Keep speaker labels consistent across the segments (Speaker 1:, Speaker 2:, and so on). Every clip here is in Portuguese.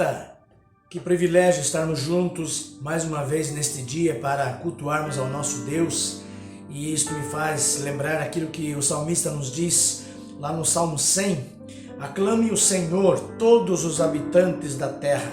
Speaker 1: Eita, que privilégio estarmos juntos mais uma vez neste dia para cultuarmos ao nosso Deus. E isto me faz lembrar aquilo que o salmista nos diz lá no Salmo 100. Aclame o Senhor, todos os habitantes da terra.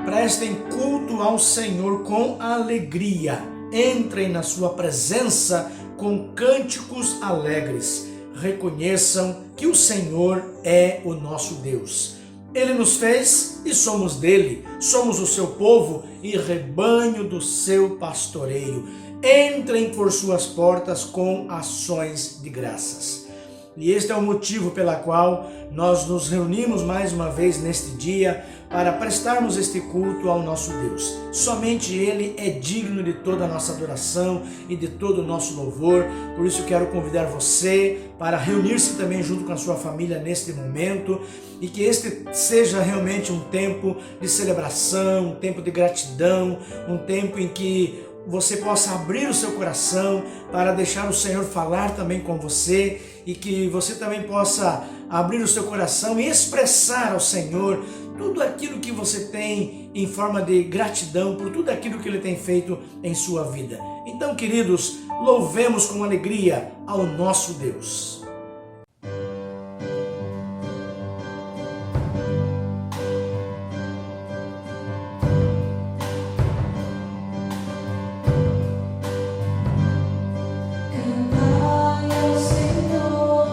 Speaker 1: Prestem culto ao Senhor com alegria. Entrem na sua presença com cânticos alegres. Reconheçam que o Senhor é o nosso Deus. Ele nos fez e somos dele. Somos o seu povo e rebanho do seu pastoreio. Entrem por suas portas com ações de graças. E este é o motivo pela qual nós nos reunimos mais uma vez neste dia para prestarmos este culto ao nosso Deus. Somente Ele é digno de toda a nossa adoração e de todo o nosso louvor. Por isso quero convidar você para reunir-se também junto com a sua família neste momento e que este seja realmente um tempo de celebração, um tempo de gratidão, um tempo em que você possa abrir o seu coração para deixar o Senhor falar também com você e que você também possa abrir o seu coração e expressar ao Senhor tudo aquilo que você tem em forma de gratidão por tudo aquilo que Ele tem feito em sua vida. Então, queridos, louvemos com alegria ao nosso Deus.
Speaker 2: Senhor,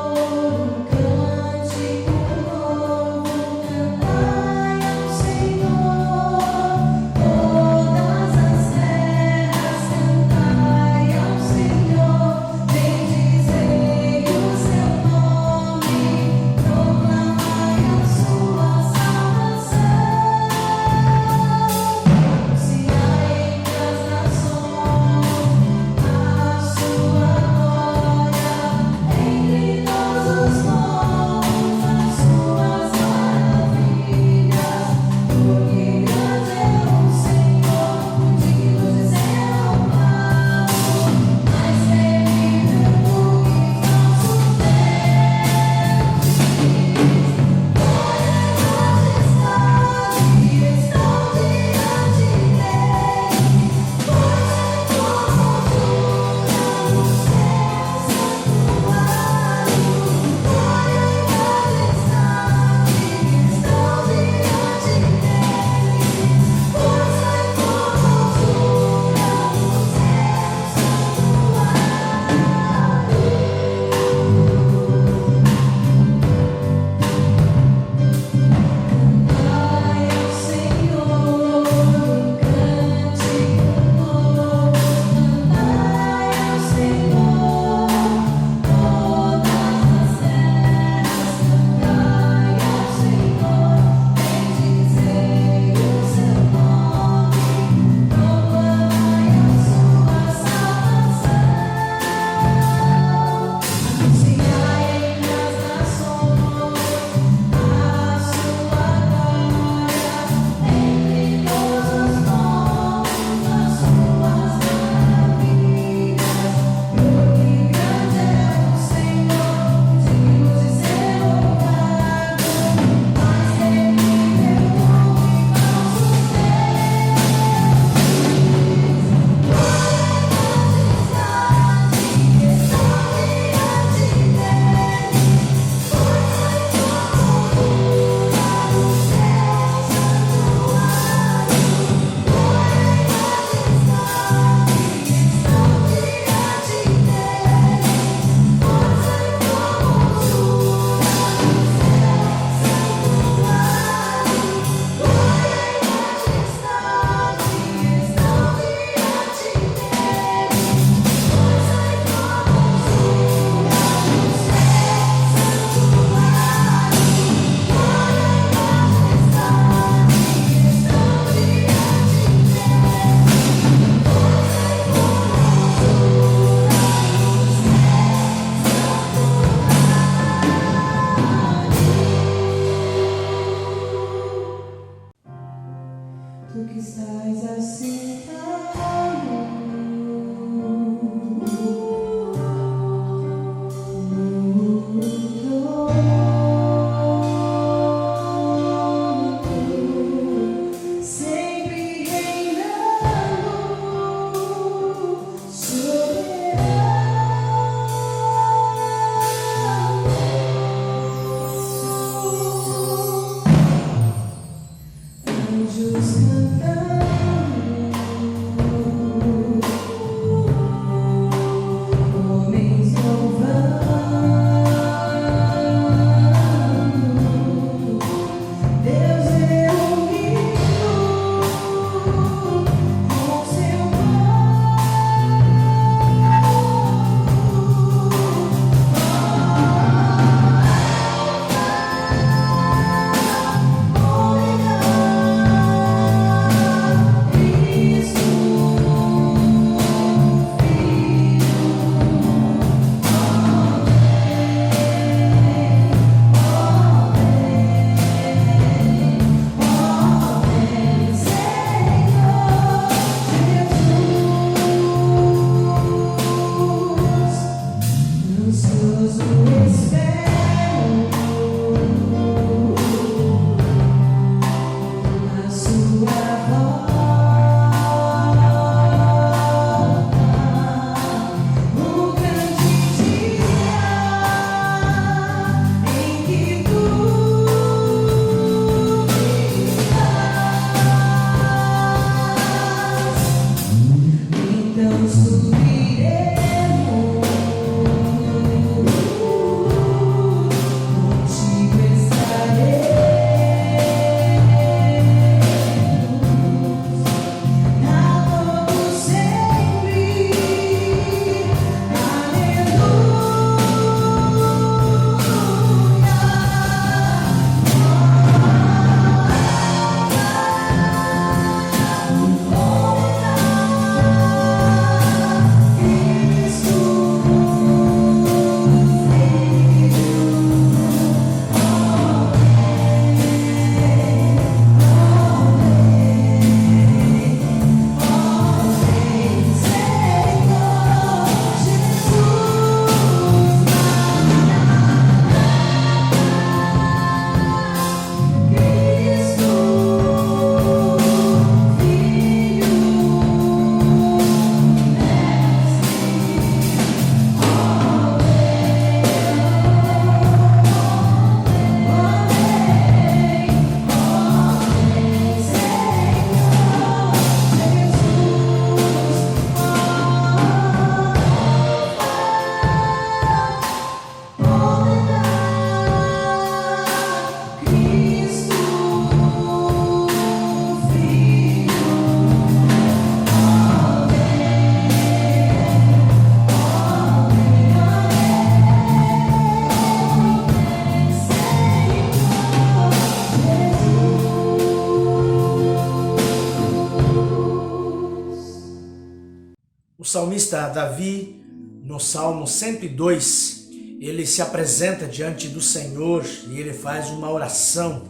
Speaker 1: O salmista Davi, no Salmo 102, ele se apresenta diante do Senhor e ele faz uma oração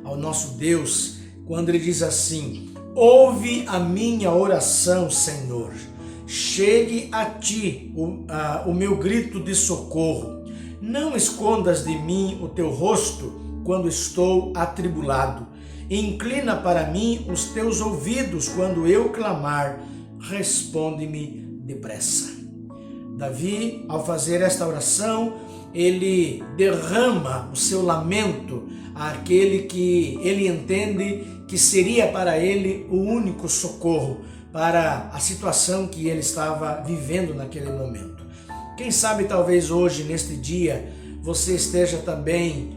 Speaker 1: ao nosso Deus, quando ele diz assim: ouve a minha oração, Senhor, chegue a ti o meu grito de socorro, não escondas de mim o teu rosto quando estou atribulado, inclina para mim os teus ouvidos quando eu clamar, responde-me depressa. Davi, ao fazer esta oração, ele derrama o seu lamento àquele que ele entende que seria para ele o único socorro para a situação que ele estava vivendo naquele momento. Quem sabe talvez hoje, neste dia, você esteja também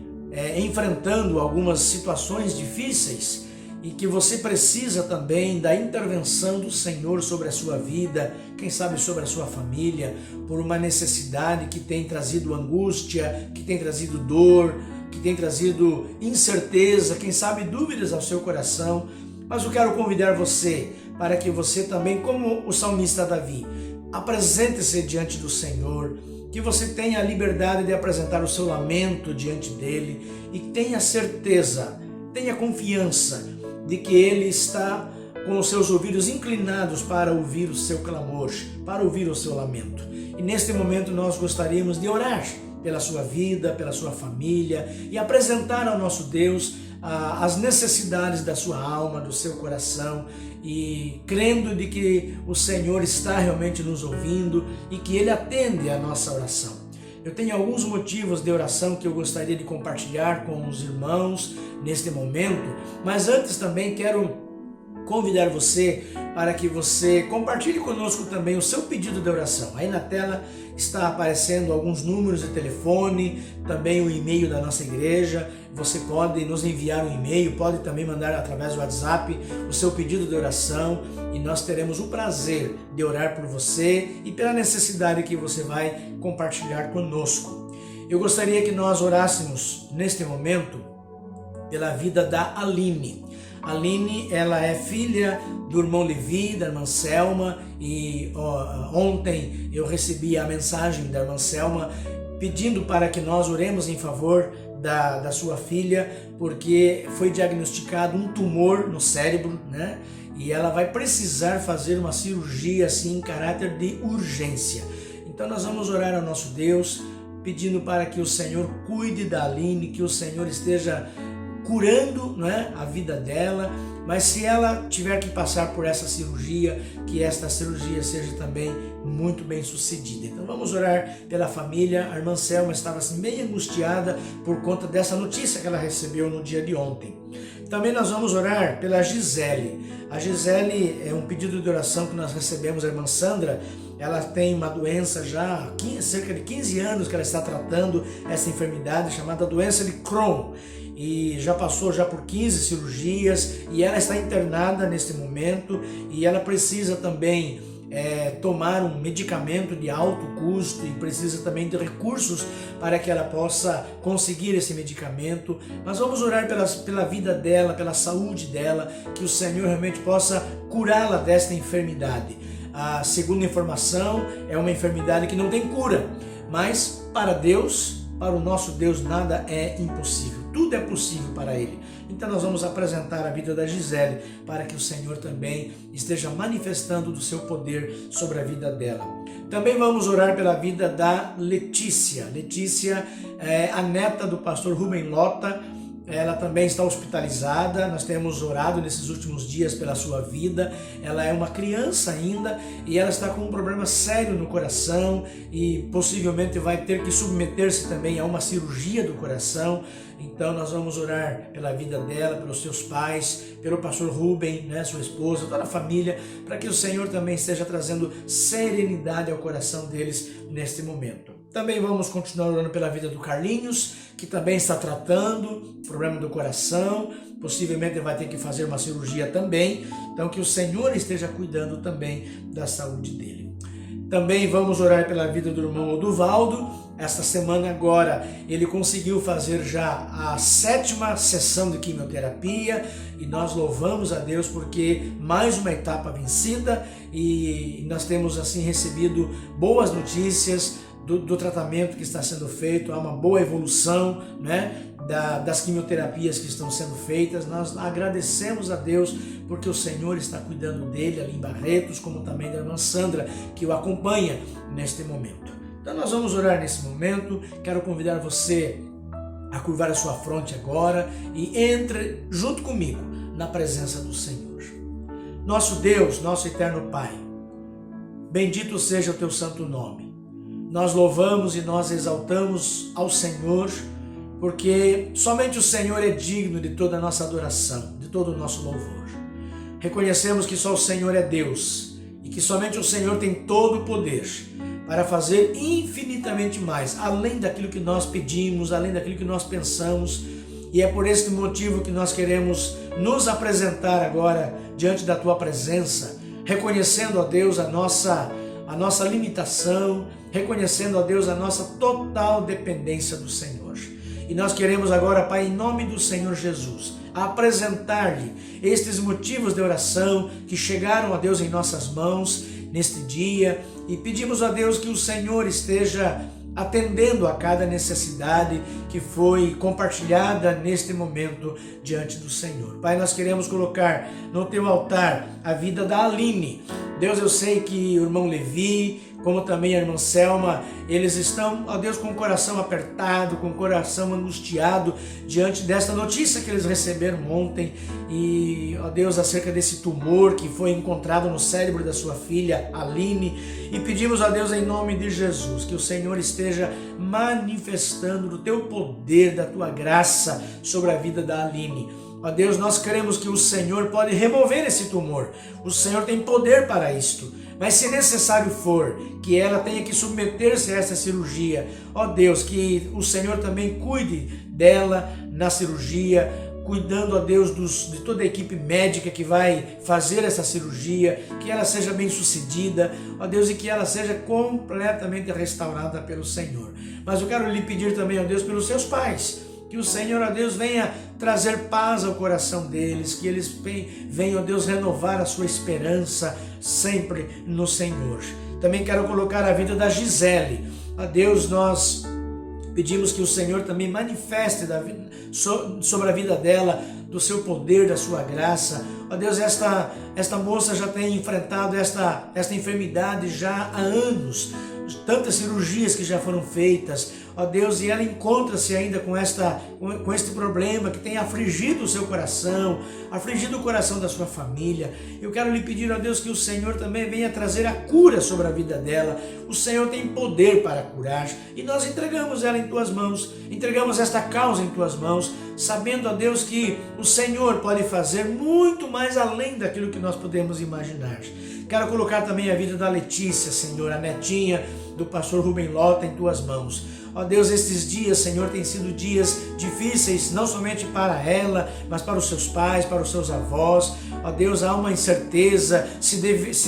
Speaker 1: enfrentando algumas situações difíceis e que você precisa também da intervenção do Senhor sobre a sua vida, quem sabe sobre a sua família, por uma necessidade que tem trazido angústia, que tem trazido dor, que tem trazido incerteza, quem sabe dúvidas ao seu coração. Mas eu quero convidar você para que você também, como o salmista Davi, apresente-se diante do Senhor, que você tenha a liberdade de apresentar o seu lamento diante dele e tenha certeza, tenha confiança de que ele está com os seus ouvidos inclinados para ouvir o seu clamor, para ouvir o seu lamento. E neste momento nós gostaríamos de orar pela sua vida, pela sua família e apresentar ao nosso Deus as necessidades da sua alma, do seu coração, e crendo de que o Senhor está realmente nos ouvindo e que Ele atende a nossa oração. Eu tenho alguns motivos de oração que eu gostaria de compartilhar com os irmãos neste momento, mas antes também quero convidar você para que você compartilhe conosco também o seu pedido de oração. Aí na tela está aparecendo alguns números de telefone, também o e-mail da nossa igreja. Você pode nos enviar um e-mail, pode também mandar através do WhatsApp o seu pedido de oração e nós teremos o prazer de orar por você e pela necessidade que você vai compartilhar conosco. Eu gostaria que nós orássemos neste momento pela vida da Aline. Aline, ela é filha do irmão Levi, da irmã Selma, e ontem eu recebi a mensagem da irmã Selma pedindo para que nós oremos em favor da sua filha, porque foi diagnosticado um tumor no cérebro, né? E ela vai precisar fazer uma cirurgia assim em caráter de urgência. Então nós vamos orar ao nosso Deus, pedindo para que o Senhor cuide da Aline, que o Senhor esteja curando, né, a vida dela, mas se ela tiver que passar por essa cirurgia, que esta cirurgia seja também muito bem sucedida. Então vamos orar pela família. A irmã Selma estava assim, meio angustiada por conta dessa notícia que ela recebeu no dia de ontem. Também nós vamos orar pela Gisele. A Gisele é um pedido de oração que nós recebemos da irmã Sandra. Ela tem uma doença já há cerca de 15 anos que ela está tratando essa enfermidade chamada doença de Crohn. E já passou por 15 cirurgias e ela está internada neste momento e ela precisa também tomar um medicamento de alto custo e precisa também de recursos para que ela possa conseguir esse medicamento. Mas vamos orar pela vida dela, pela saúde dela, que o Senhor realmente possa curá-la desta enfermidade. A segunda informação é uma enfermidade que não tem cura, mas para Deus, para o nosso Deus, nada é impossível. Tudo é possível para Ele. Então nós vamos apresentar a vida da Gisele para que o Senhor também esteja manifestando do seu poder sobre a vida dela. Também vamos orar pela vida da Letícia. Letícia é a neta do pastor Rubem Lota. Ela também está hospitalizada, nós temos orado nesses últimos dias pela sua vida. Ela é uma criança ainda e ela está com um problema sério no coração e possivelmente vai ter que submeter-se também a uma cirurgia do coração. Então nós vamos orar pela vida dela, pelos seus pais, pelo pastor Rubem, né, sua esposa, toda a família, para que o Senhor também esteja trazendo serenidade ao coração deles neste momento. Também vamos continuar orando pela vida do Carlinhos, que também está tratando problema do coração, possivelmente vai ter que fazer uma cirurgia também, então que o Senhor esteja cuidando também da saúde dele. Também vamos orar pela vida do irmão Oduvaldo. Esta semana agora ele conseguiu fazer já a 7ª sessão de quimioterapia e nós louvamos a Deus porque mais uma etapa vencida e nós temos assim recebido boas notícias do tratamento que está sendo feito. Há uma boa evolução, né, das quimioterapias que estão sendo feitas. Nós agradecemos a Deus porque o Senhor está cuidando dele ali em Barretos, como também da irmã Sandra, que o acompanha neste momento. Então nós vamos orar nesse momento. Quero convidar você a curvar a sua fronte agora e entre junto comigo na presença do Senhor. Nosso Deus, nosso eterno Pai, bendito seja o teu santo nome. Nós louvamos e nós exaltamos ao Senhor, porque somente o Senhor é digno de toda a nossa adoração, de todo o nosso louvor. Reconhecemos que só o Senhor é Deus e que somente o Senhor tem todo o poder para fazer infinitamente mais, além daquilo que nós pedimos, além daquilo que nós pensamos. E é por este motivo que nós queremos nos apresentar agora diante da Tua presença, reconhecendo, ó Deus, a nossa limitação, reconhecendo, ó Deus, a nossa total dependência do Senhor. E nós queremos agora, Pai, em nome do Senhor Jesus, apresentar-lhe estes motivos de oração que chegaram, ó Deus, em nossas mãos neste dia, e pedimos a Deus que o Senhor esteja atendendo a cada necessidade que foi compartilhada neste momento diante do Senhor. Pai, nós queremos colocar no teu altar a vida da Aline. Deus, eu sei que o irmão Levi, como também a irmã Selma, eles estão, ó Deus, com o coração apertado, com o coração angustiado diante desta notícia que eles receberam ontem e, ó Deus, acerca desse tumor que foi encontrado no cérebro da sua filha Aline, e pedimos a Deus em nome de Jesus que o Senhor esteja manifestando do teu poder, da tua graça sobre a vida da Aline. Ó Deus, nós queremos que o Senhor pode remover esse tumor, o Senhor tem poder para isto. Mas se necessário for que ela tenha que submeter-se a essa cirurgia, ó Deus, que o Senhor também cuide dela na cirurgia, cuidando, ó Deus, de toda a equipe médica que vai fazer essa cirurgia, que ela seja bem sucedida, ó Deus, e que ela seja completamente restaurada pelo Senhor. Mas eu quero lhe pedir também, ó Deus, pelos seus pais, que o Senhor, ó Deus, venha trazer paz ao coração deles, que eles venham, ó Deus, renovar a sua esperança sempre no Senhor. Também quero colocar a vida da Gisele. Ó Deus, nós pedimos que o Senhor também manifeste sobre a vida dela, do seu poder, da sua graça. Ó Deus, esta moça já tem enfrentado esta enfermidade já há anos, tantas cirurgias que já foram feitas, ó Deus, e ela encontra-se ainda com este problema que tem afligido o seu coração, afligido o coração da sua família. Eu quero lhe pedir, ó Deus, que o Senhor também venha trazer a cura sobre a vida dela. O Senhor tem poder para curar e nós entregamos ela em tuas mãos, entregamos esta causa em tuas mãos, sabendo, ó Deus, que o Senhor pode fazer muito mais além daquilo que nós podemos imaginar. Quero colocar também a vida da Letícia, Senhor, a netinha do pastor Rubem Lota, em tuas mãos. Ó Deus, estes dias, Senhor, têm sido dias difíceis, não somente para ela, mas para os seus pais, para os seus avós. Ó Deus, há uma incerteza se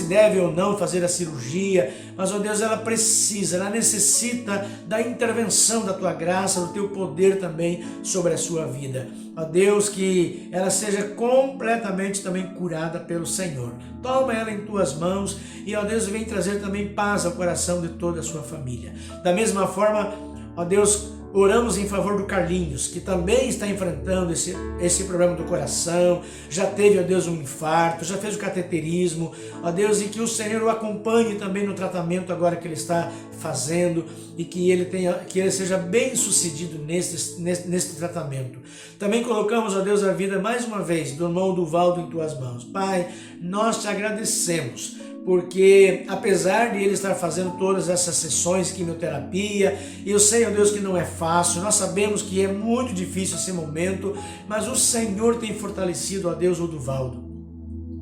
Speaker 1: deve ou não fazer a cirurgia, mas, ó Deus, ela necessita da intervenção da tua graça, do teu poder também sobre a sua vida. Ó Deus, que ela seja completamente também curada pelo Senhor. Toma ela em tuas mãos e, ó Deus, vem trazer também paz ao coração de toda a sua família. Da mesma forma, ó Deus, oramos em favor do Carlinhos, que também está enfrentando esse problema do coração, já teve, ó Deus, um infarto, já fez o cateterismo, ó Deus, e que o Senhor o acompanhe também no tratamento agora que ele está fazendo e que ele seja bem sucedido neste tratamento. Também colocamos, ó Deus, a vida mais uma vez do irmão Oduvaldo em tuas mãos. Pai, nós te agradecemos, porque apesar de ele estar fazendo todas essas sessões de quimioterapia, eu sei, ó Deus, que não é fácil, nós sabemos que é muito difícil esse momento, mas o Senhor tem fortalecido, ó Deus, o Oduvaldo.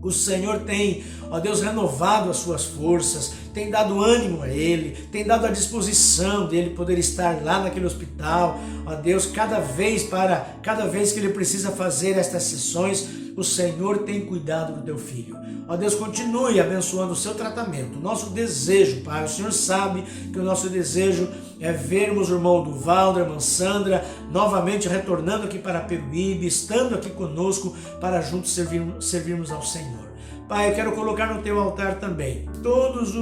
Speaker 1: O Senhor tem, ó Deus, renovado as suas forças, tem dado ânimo a ele, tem dado a disposição dele poder estar lá naquele hospital, ó Deus, cada vez que ele precisa fazer estas sessões, o Senhor tem cuidado do teu filho. Ó Deus, continue abençoando o seu tratamento. Nosso desejo, Pai, o Senhor sabe que o nosso desejo é vermos o irmão Duvaldo, a irmã Sandra, novamente retornando aqui para Peruíbe, estando aqui conosco para juntos servirmos ao Senhor. Pai, eu quero colocar no teu altar também todos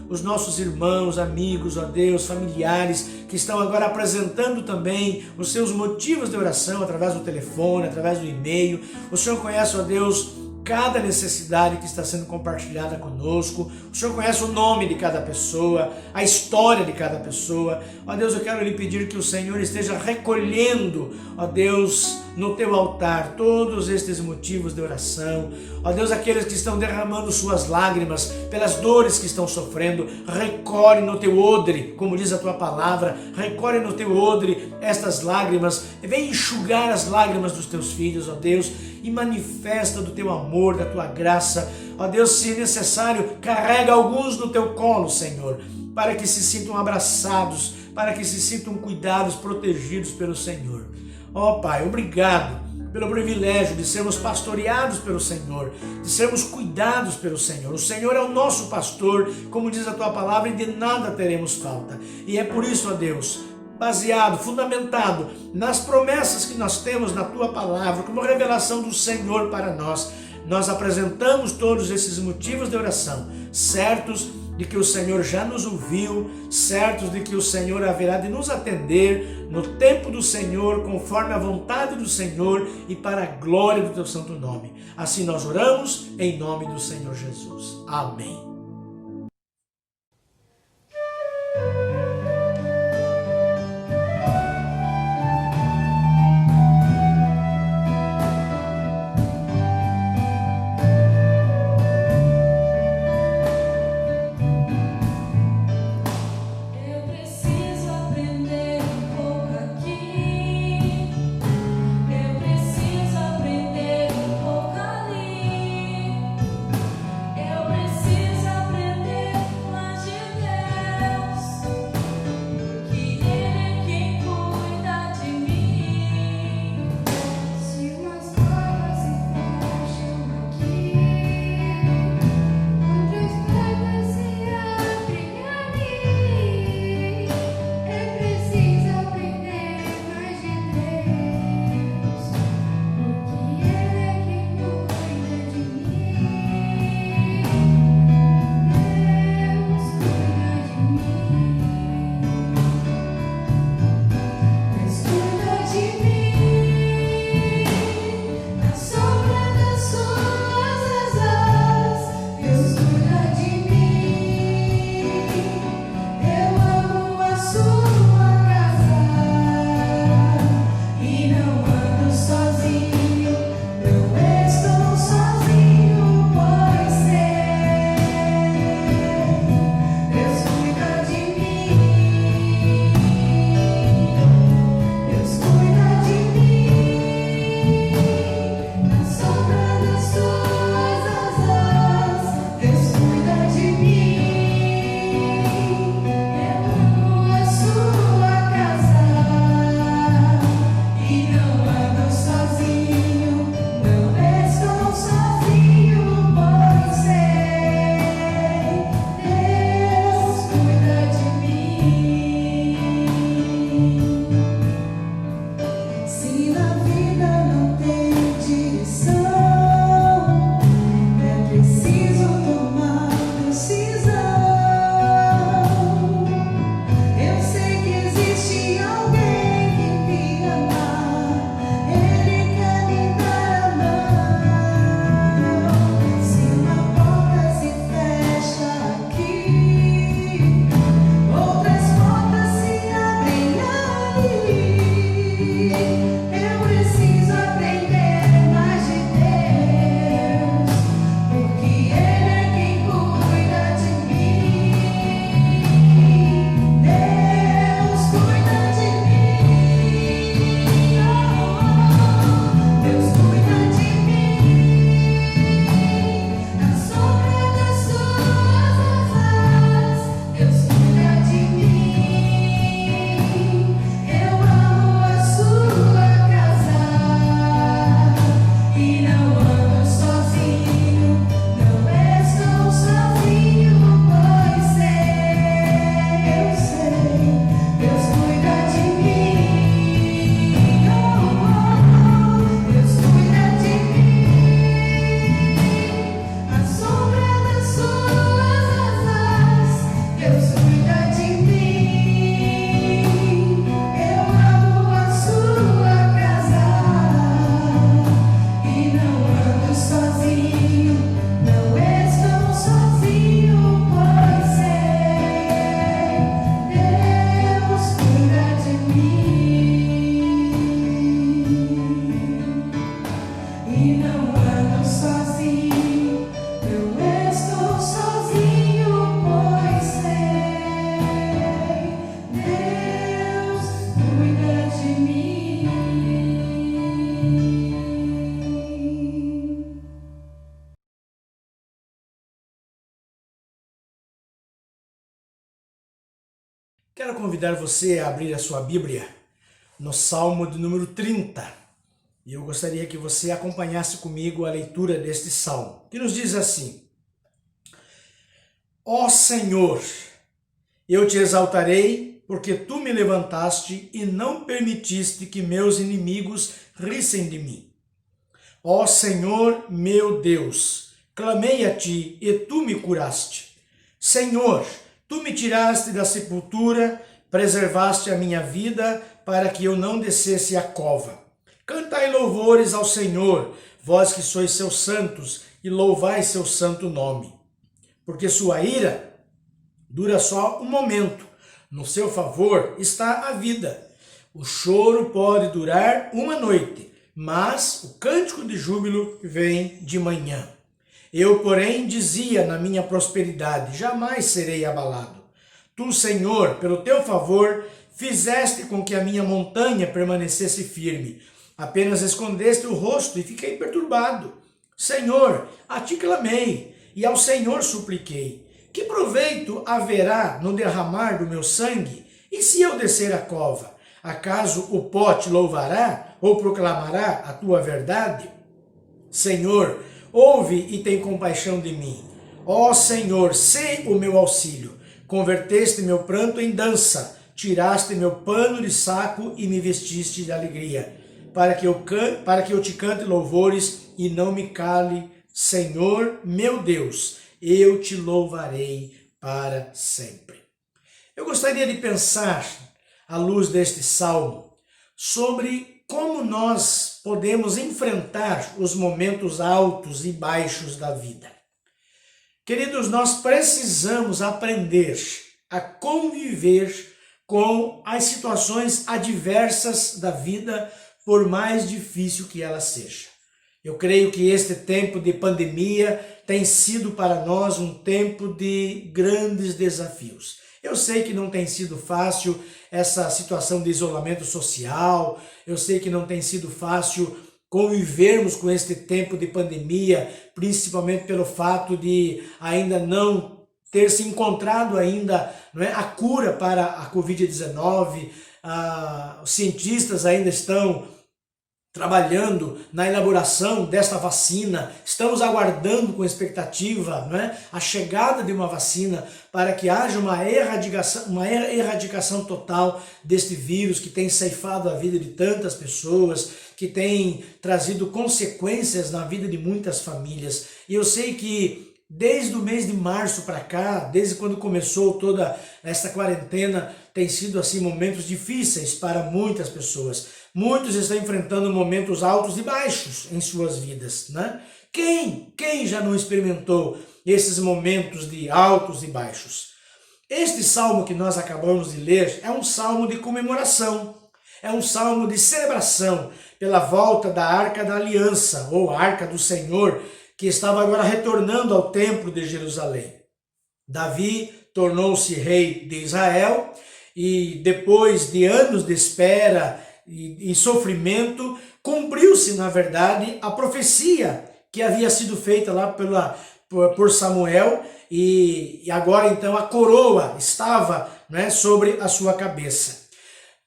Speaker 1: os nossos irmãos, amigos, ó Deus, familiares, que estão agora apresentando também os seus motivos de oração através do telefone, através do e-mail. O Senhor conhece, ó Deus, cada necessidade que está sendo compartilhada conosco. O Senhor conhece o nome de cada pessoa, a história de cada pessoa. Ó Deus, eu quero lhe pedir que o Senhor esteja recolhendo, ó Deus, no teu altar todos estes motivos de oração. Ó Deus, aqueles que estão derramando suas lágrimas pelas dores que estão sofrendo, recolhe no teu odre, como diz a tua palavra, recolhe no teu odre estas lágrimas, vem enxugar as lágrimas dos teus filhos, ó Deus, e manifesta do teu amor, da tua graça. Ó Deus, se necessário, carrega alguns no teu colo, Senhor, para que se sintam abraçados, para que se sintam cuidados, protegidos pelo Senhor. Ó Pai, obrigado pelo privilégio de sermos pastoreados pelo Senhor, de sermos cuidados pelo Senhor. O Senhor é o nosso pastor, como diz a tua palavra, e de nada teremos falta. E é por isso, ó Deus, baseado, fundamentado nas promessas que nós temos na tua palavra, como revelação do Senhor para nós, nós apresentamos todos esses motivos de oração, certos de que o Senhor já nos ouviu, certos de que o Senhor haverá de nos atender no tempo do Senhor, conforme a vontade do Senhor e para a glória do teu santo nome. Assim nós oramos em nome do Senhor Jesus. Amém.
Speaker 2: Preciso
Speaker 1: Quero convidar você a abrir a sua Bíblia no Salmo de número 30. E eu gostaria que você acompanhasse comigo a leitura deste salmo, que nos diz assim: Ó Senhor, eu te exaltarei, porque tu me levantaste e não permitiste que meus inimigos rissem de mim. Ó Senhor, meu Deus, clamei a ti e tu me curaste. Senhor, tu me tiraste da sepultura, preservaste a minha vida para que eu não descesse à cova. Cantai louvores ao Senhor, vós que sois seus santos, e louvai seu santo nome. Porque sua ira dura só um momento, no seu favor está a vida. O choro pode durar uma noite, mas o cântico de júbilo vem de manhã. Eu, porém, dizia na minha prosperidade, jamais serei abalado. Tu, Senhor, pelo teu favor, fizeste com que a minha montanha permanecesse firme. Apenas escondeste o rosto e fiquei perturbado. Senhor, a ti clamei e ao Senhor supliquei. Que proveito haverá no derramar do meu sangue? E se eu descer a cova? Acaso o pó te louvará ou proclamará a tua verdade? Senhor, ouve e tem compaixão de mim. Ó Senhor, sê o meu auxílio. Converteste meu pranto em dança, tiraste meu pano de saco e me vestiste de alegria, para que eu te cante louvores e não me cale. Senhor, meu Deus, eu te louvarei para sempre. Eu gostaria de pensar, à luz deste salmo, sobre como nós podemos enfrentar os momentos altos e baixos da vida. Queridos, nós precisamos aprender a conviver com as situações adversas da vida, por mais difícil que ela seja. Eu creio que este tempo de pandemia tem sido para nós um tempo de grandes desafios. Eu sei que não tem sido fácil essa situação de isolamento social, eu sei que não tem sido fácil convivermos com este tempo de pandemia, principalmente pelo fato de ainda não ter se encontrado ainda, não é, a cura para a Covid-19, os cientistas ainda estão trabalhando na elaboração desta vacina, estamos aguardando com expectativa, não é, a chegada de uma vacina para que haja uma erradicação total deste vírus que tem ceifado a vida de tantas pessoas, que tem trazido consequências na vida de muitas famílias. E eu sei que desde o mês de março para cá, desde quando começou toda esta quarentena, tem sido assim momentos difíceis para muitas pessoas. Muitos estão enfrentando momentos altos e baixos em suas vidas, né? Quem já não experimentou esses momentos de altos e baixos? Este salmo que nós acabamos de ler é um salmo de comemoração, é um salmo de celebração pela volta da Arca da Aliança, ou Arca do Senhor, que estava agora retornando ao templo de Jerusalém. Davi tornou-se rei de Israel e depois de anos de espera e sofrimento, cumpriu-se, na verdade, a profecia que havia sido feita lá por Samuel e agora então a coroa estava, né, sobre a sua cabeça.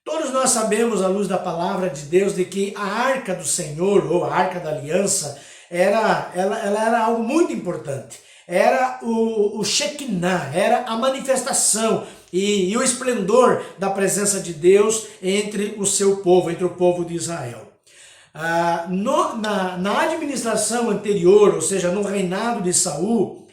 Speaker 1: Todos nós sabemos, à luz da palavra de Deus, de que a Arca do Senhor, ou a Arca da Aliança, ela era algo muito importante. Era o Shekinah, era a manifestação e o esplendor da presença de Deus entre o seu povo, entre o povo de Israel. Na administração anterior, ou seja, no reinado de Saul,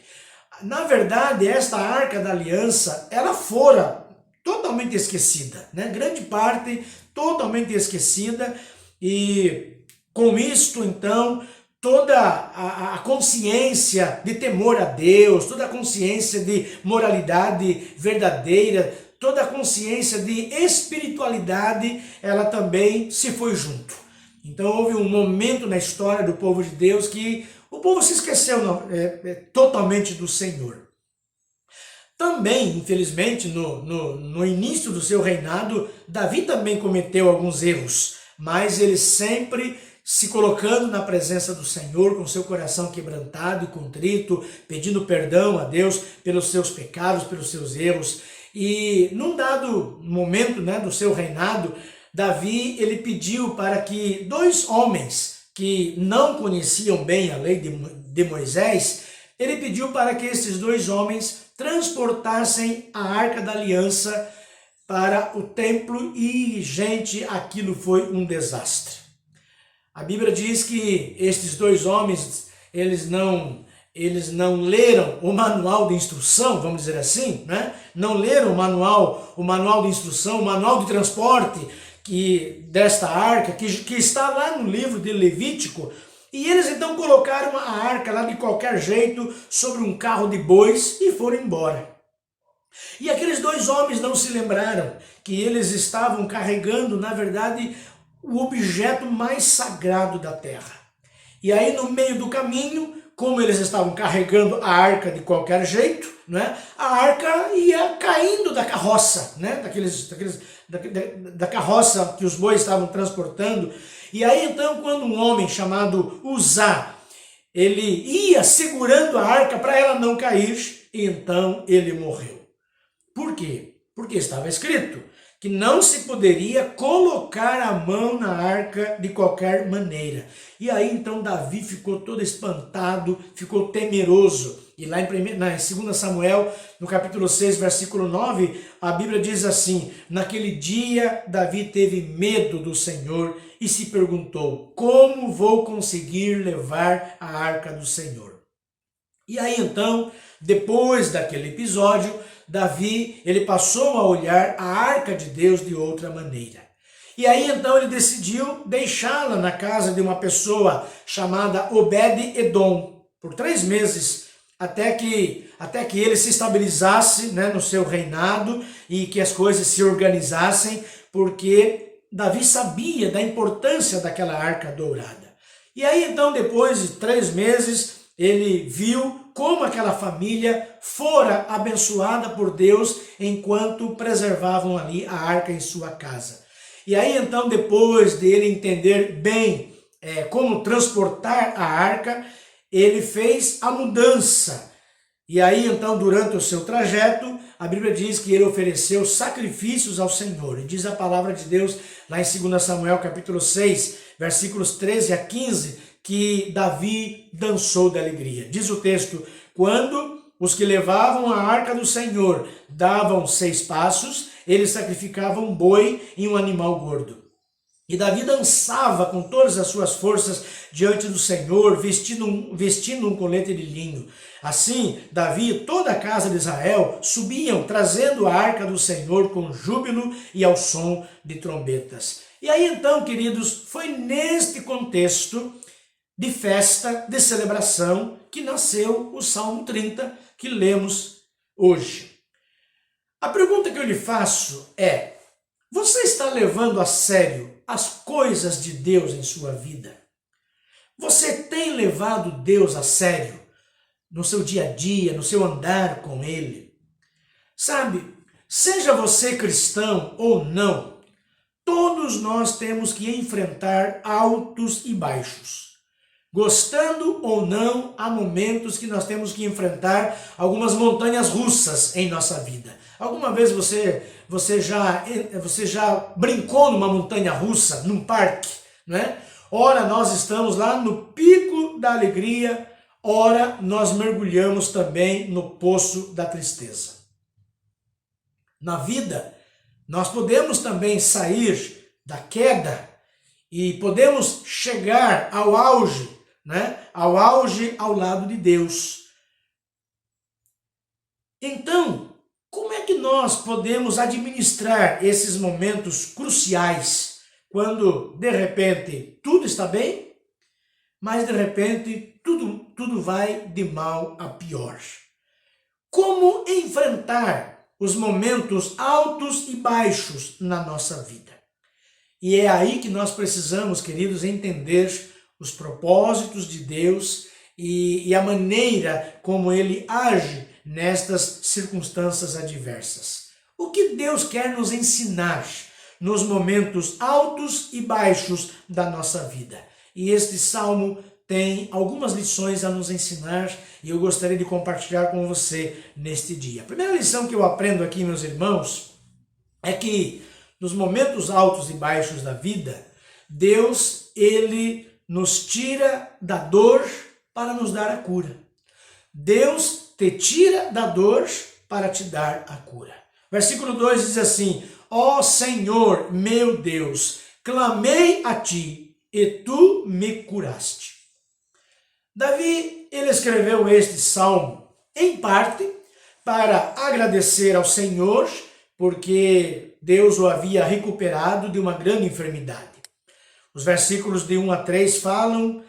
Speaker 1: na verdade, esta Arca da Aliança, ela fora totalmente esquecida, né? Grande parte totalmente esquecida, e com isto, então, toda a consciência de temor a Deus, toda a consciência de moralidade verdadeira, toda a consciência de espiritualidade, ela também se foi junto. Então houve um momento na história do povo de Deus que o povo se esqueceu totalmente do Senhor. Também, infelizmente, no início do seu reinado, Davi também cometeu alguns erros, mas ele sempre se colocando na presença do Senhor, com seu coração quebrantado e contrito, pedindo perdão a Deus pelos seus pecados, pelos seus erros. E num dado momento, né, do seu reinado, Davi ele pediu para que dois homens que não conheciam bem a lei de Moisés, ele pediu para que esses dois homens transportassem a Arca da Aliança para o templo e, gente, aquilo foi um desastre. A Bíblia diz que estes dois homens, eles não leram o manual de instrução, vamos dizer assim, né? Não leram o manual de instrução, o manual de transporte desta arca, que está lá no livro de Levítico, e eles então colocaram a arca lá de qualquer jeito sobre um carro de bois e foram embora. E aqueles dois homens não se lembraram que eles estavam carregando, na verdade, o objeto mais sagrado da terra. E aí no meio do caminho, como eles estavam carregando a arca de qualquer jeito, né, a arca ia caindo da carroça, né, da carroça que os bois estavam transportando. E aí então, quando um homem chamado Uzá, ele ia segurando a arca para ela não cair, então ele morreu. Por quê? Porque estava escrito que não se poderia colocar a mão na arca de qualquer maneira. E aí então Davi ficou todo espantado, ficou temeroso. E lá em 2 Samuel, no capítulo 6, versículo 9, a Bíblia diz assim: naquele dia Davi teve medo do Senhor e se perguntou: como vou conseguir levar a arca do Senhor? E aí então, depois daquele episódio, Davi, ele passou a olhar a arca de Deus de outra maneira. E aí então ele decidiu deixá-la na casa de uma pessoa chamada Obed-Edom por 3 meses, até que ele se estabilizasse, né, no seu reinado e que as coisas se organizassem, porque Davi sabia da importância daquela arca dourada. E aí então, depois de 3 meses, ele viu como aquela família fora abençoada por Deus enquanto preservavam ali a arca em sua casa. E aí então, depois de ele entender bem como transportar a arca, ele fez a mudança. E aí então, durante o seu trajeto, a Bíblia diz que ele ofereceu sacrifícios ao Senhor. E diz a palavra de Deus lá em 2 Samuel capítulo 6, versículos 13 a 15, que Davi dançou de alegria. Diz o texto: quando os que levavam a arca do Senhor davam 6 passos, eles sacrificavam um boi e um animal gordo. E Davi dançava com todas as suas forças diante do Senhor, vestindo um colete de linho. Assim, Davi e toda a casa de Israel subiam, trazendo a arca do Senhor com júbilo e ao som de trombetas. E aí então, queridos, foi neste contexto de festa, de celebração, que nasceu o Salmo 30, que lemos hoje. A pergunta que eu lhe faço é: você está levando a sério as coisas de Deus em sua vida? Você tem levado Deus a sério no seu dia a dia, no seu andar com Ele? Sabe, seja você cristão ou não, todos nós temos que enfrentar altos e baixos. Gostando ou não, há momentos que nós temos que enfrentar algumas montanhas russas em nossa vida. Alguma vez você já brincou numa montanha russa, num parque, né? Ora nós estamos lá no pico da alegria, ora nós mergulhamos também no poço da tristeza. Na vida, nós podemos também sair da queda e podemos chegar ao auge, né? Ao auge ao lado de Deus. Então, como é que nós podemos administrar esses momentos cruciais quando de repente tudo está bem, mas de repente tudo vai de mal a pior? Como enfrentar os momentos altos e baixos na nossa vida? E é aí que nós precisamos, queridos, entender os propósitos de Deus e a maneira como Ele age nestas circunstâncias adversas. O que Deus quer nos ensinar nos momentos altos e baixos da nossa vida? E este Salmo tem algumas lições a nos ensinar e eu gostaria de compartilhar com você neste dia. A primeira lição que eu aprendo aqui, meus irmãos, é que nos momentos altos e baixos da vida, Deus, Ele nos tira da dor para nos dar a cura. Deus te tira da dor para te dar a cura. Versículo 2 diz assim: ó Senhor meu Deus, clamei a ti e tu me curaste. Davi, ele escreveu este salmo, em parte, para agradecer ao Senhor, porque Deus o havia recuperado de uma grande enfermidade. Os versículos de 1 a 3 falam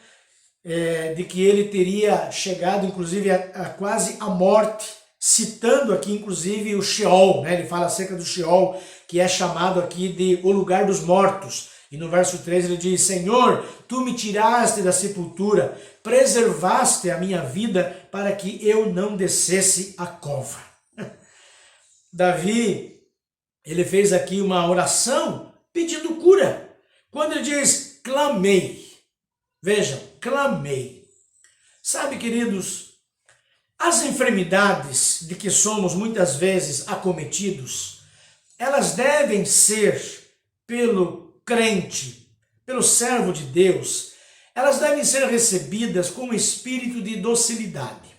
Speaker 1: de que ele teria chegado, inclusive, a quase a morte, citando aqui, inclusive, o Sheol, né? Ele fala acerca do Sheol, que é chamado aqui de o lugar dos mortos. E no verso 3 ele diz: Senhor, tu me tiraste da sepultura, preservaste a minha vida para que eu não descesse à cova. Davi, ele fez aqui uma oração pedindo cura. Quando ele diz, clamei. Vejam, clamei. Sabe, queridos, as enfermidades de que somos muitas vezes acometidos, elas devem ser pelo crente, pelo servo de Deus, elas devem ser recebidas com um espírito de docilidade.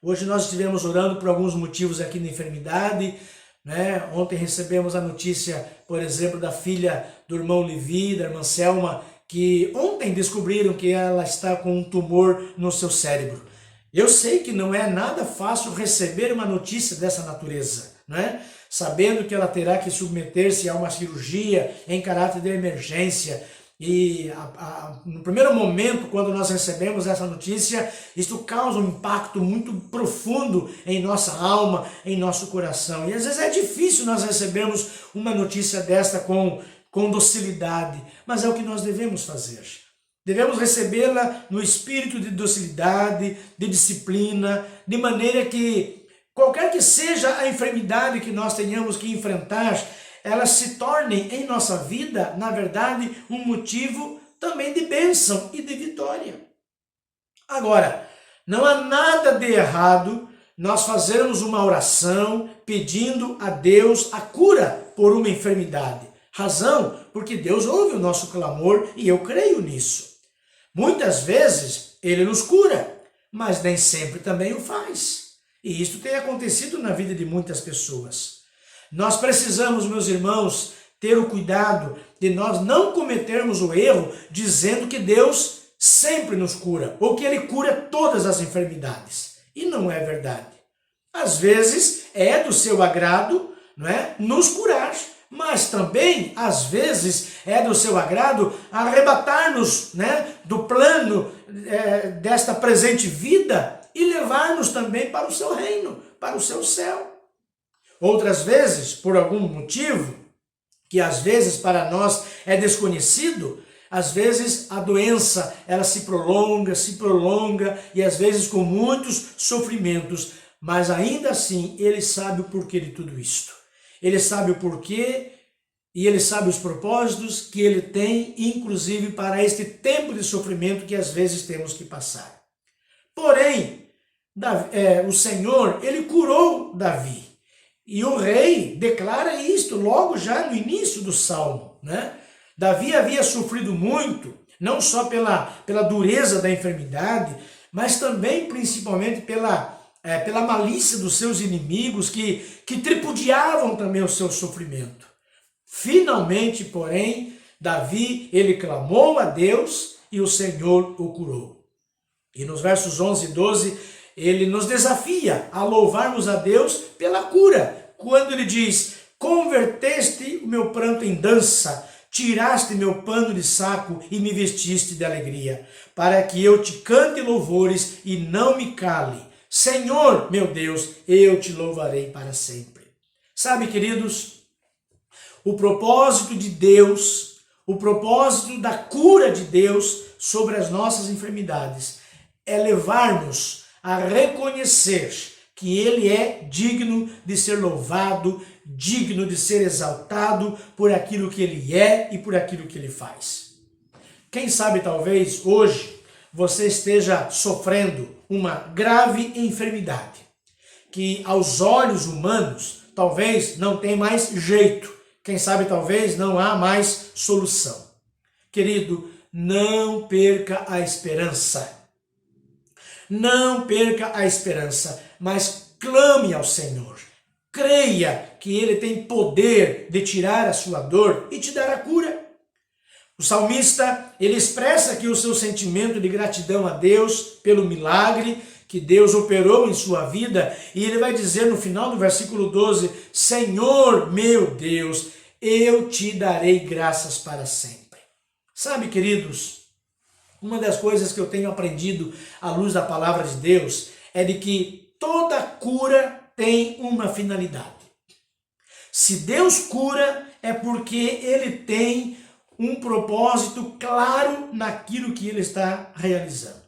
Speaker 1: Hoje nós estivemos orando por alguns motivos aqui na enfermidade, né? Ontem recebemos a notícia, por exemplo, da filha do irmão Levi, da irmã Selma, que ontem descobriram que ela está com um tumor no seu cérebro. Eu sei que não é nada fácil receber uma notícia dessa natureza, né? Sabendo que ela terá que submeter-se a uma cirurgia em caráter de emergência. E no primeiro momento, quando nós recebemos essa notícia, isso causa um impacto muito profundo em nossa alma, em nosso coração. E às vezes é difícil nós recebermos uma notícia desta com docilidade, mas é o que nós devemos fazer. Devemos recebê-la no espírito de docilidade, de disciplina, de maneira que qualquer que seja a enfermidade que nós tenhamos que enfrentar, elas se tornem em nossa vida, na verdade, um motivo também de bênção e de vitória. Agora, não há nada de errado nós fazermos uma oração pedindo a Deus a cura por uma enfermidade. Razão, porque Deus ouve o nosso clamor e eu creio nisso. Muitas vezes Ele nos cura, mas nem sempre também o faz. E isso tem acontecido na vida de muitas pessoas. Nós precisamos, meus irmãos, ter o cuidado de nós não cometermos o erro dizendo que Deus sempre nos cura, ou que Ele cura todas as enfermidades. E não é verdade. Às vezes é do seu agrado, não é, nos curar, mas também, às vezes, é do seu agrado arrebatar-nos, né, do plano desta presente vida e levar-nos também para o seu reino, para o seu céu. Outras vezes, por algum motivo, que às vezes para nós é desconhecido, às vezes a doença ela se prolonga e às vezes com muitos sofrimentos, mas ainda assim Ele sabe o porquê de tudo isto. Ele sabe o porquê e Ele sabe os propósitos que Ele tem, inclusive para este tempo de sofrimento que às vezes temos que passar. Porém, o Senhor, Ele curou Davi. E o rei declara isto logo já no início do Salmo, né? Davi havia sofrido muito, não só pela dureza da enfermidade, mas também principalmente pela malícia dos seus inimigos que tripudiavam também o seu sofrimento. Finalmente, porém, Davi, ele clamou a Deus e o Senhor o curou. E nos versos 11 e 12, ele nos desafia a louvarmos a Deus pela cura, quando ele diz: converteste o meu pranto em dança, tiraste meu pano de saco e me vestiste de alegria, para que eu te cante louvores e não me cale. Senhor, meu Deus, eu te louvarei para sempre. Sabe, queridos, o propósito de Deus, o propósito da cura de Deus sobre as nossas enfermidades é levar-nos a reconhecer que Ele é digno de ser louvado, digno de ser exaltado por aquilo que Ele é e por aquilo que Ele faz. Quem sabe talvez hoje você esteja sofrendo uma grave enfermidade, que aos olhos humanos talvez não tem mais jeito, quem sabe talvez não há mais solução. Querido, não perca a esperança. Não perca a esperança, mas clame ao Senhor. Creia que Ele tem poder de tirar a sua dor e te dar a cura. O salmista, ele expressa aqui o seu sentimento de gratidão a Deus pelo milagre que Deus operou em sua vida, e ele vai dizer no final do versículo 12, Senhor meu Deus, eu te darei graças para sempre. Sabe, queridos, uma das coisas que eu tenho aprendido à luz da palavra de Deus é de que toda cura tem uma finalidade. Se Deus cura, é porque Ele tem um propósito claro naquilo que Ele está realizando.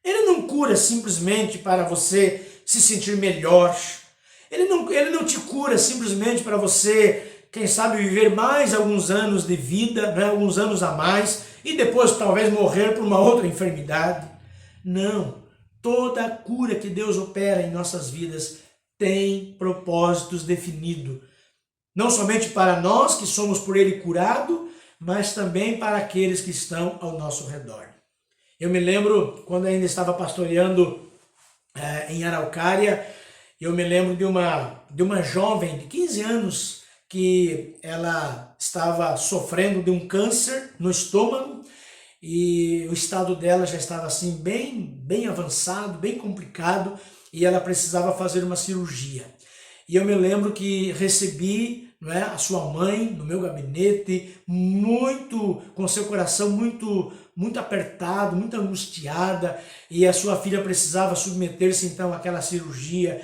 Speaker 1: Ele não cura simplesmente para você se sentir melhor. Ele não te cura simplesmente para você, quem sabe, viver mais alguns anos de vida, né, alguns anos a mais, e depois talvez morrer por uma outra enfermidade. Não. Toda cura que Deus opera em nossas vidas tem propósitos definidos. Não somente para nós que somos por Ele curado, mas também para aqueles que estão ao nosso redor. Eu me lembro, quando ainda estava pastoreando em Araucária, eu me lembro de uma jovem de 15 anos que ela estava sofrendo de um câncer no estômago e o estado dela já estava assim bem avançado, bem complicado, e ela precisava fazer uma cirurgia. E eu me lembro que recebi, não é, a sua mãe no meu gabinete, com seu coração muito apertado, muito angustiada, e a sua filha precisava submeter-se então àquela cirurgia.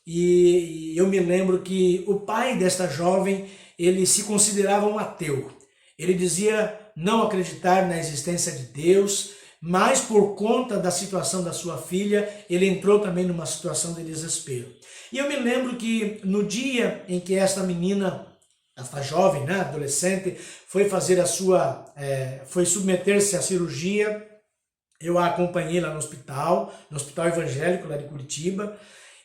Speaker 1: E eu me lembro que o pai desta jovem, ele se considerava um ateu. Ele dizia não acreditar na existência de Deus, mas por conta da situação da sua filha, ele entrou também numa situação de desespero. E eu me lembro que no dia em que esta menina, esta jovem, né, adolescente, foi fazer foi submeter-se à cirurgia, eu a acompanhei lá no hospital evangélico lá de Curitiba,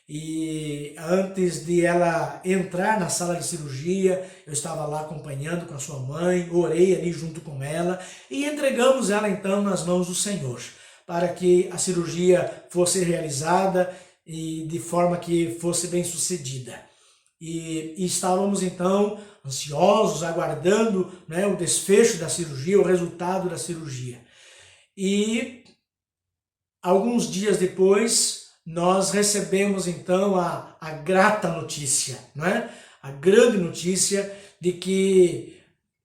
Speaker 1: e antes de ela entrar na sala de cirurgia, eu estava lá acompanhando com a sua mãe, orei ali junto com ela e entregamos ela então nas mãos do Senhor, para que a cirurgia fosse realizada e de forma que fosse bem sucedida. E estávamos então ansiosos, aguardando, né, o desfecho da cirurgia, o resultado da cirurgia. E alguns dias depois, nós recebemos então a grata notícia, não é? A grande notícia de que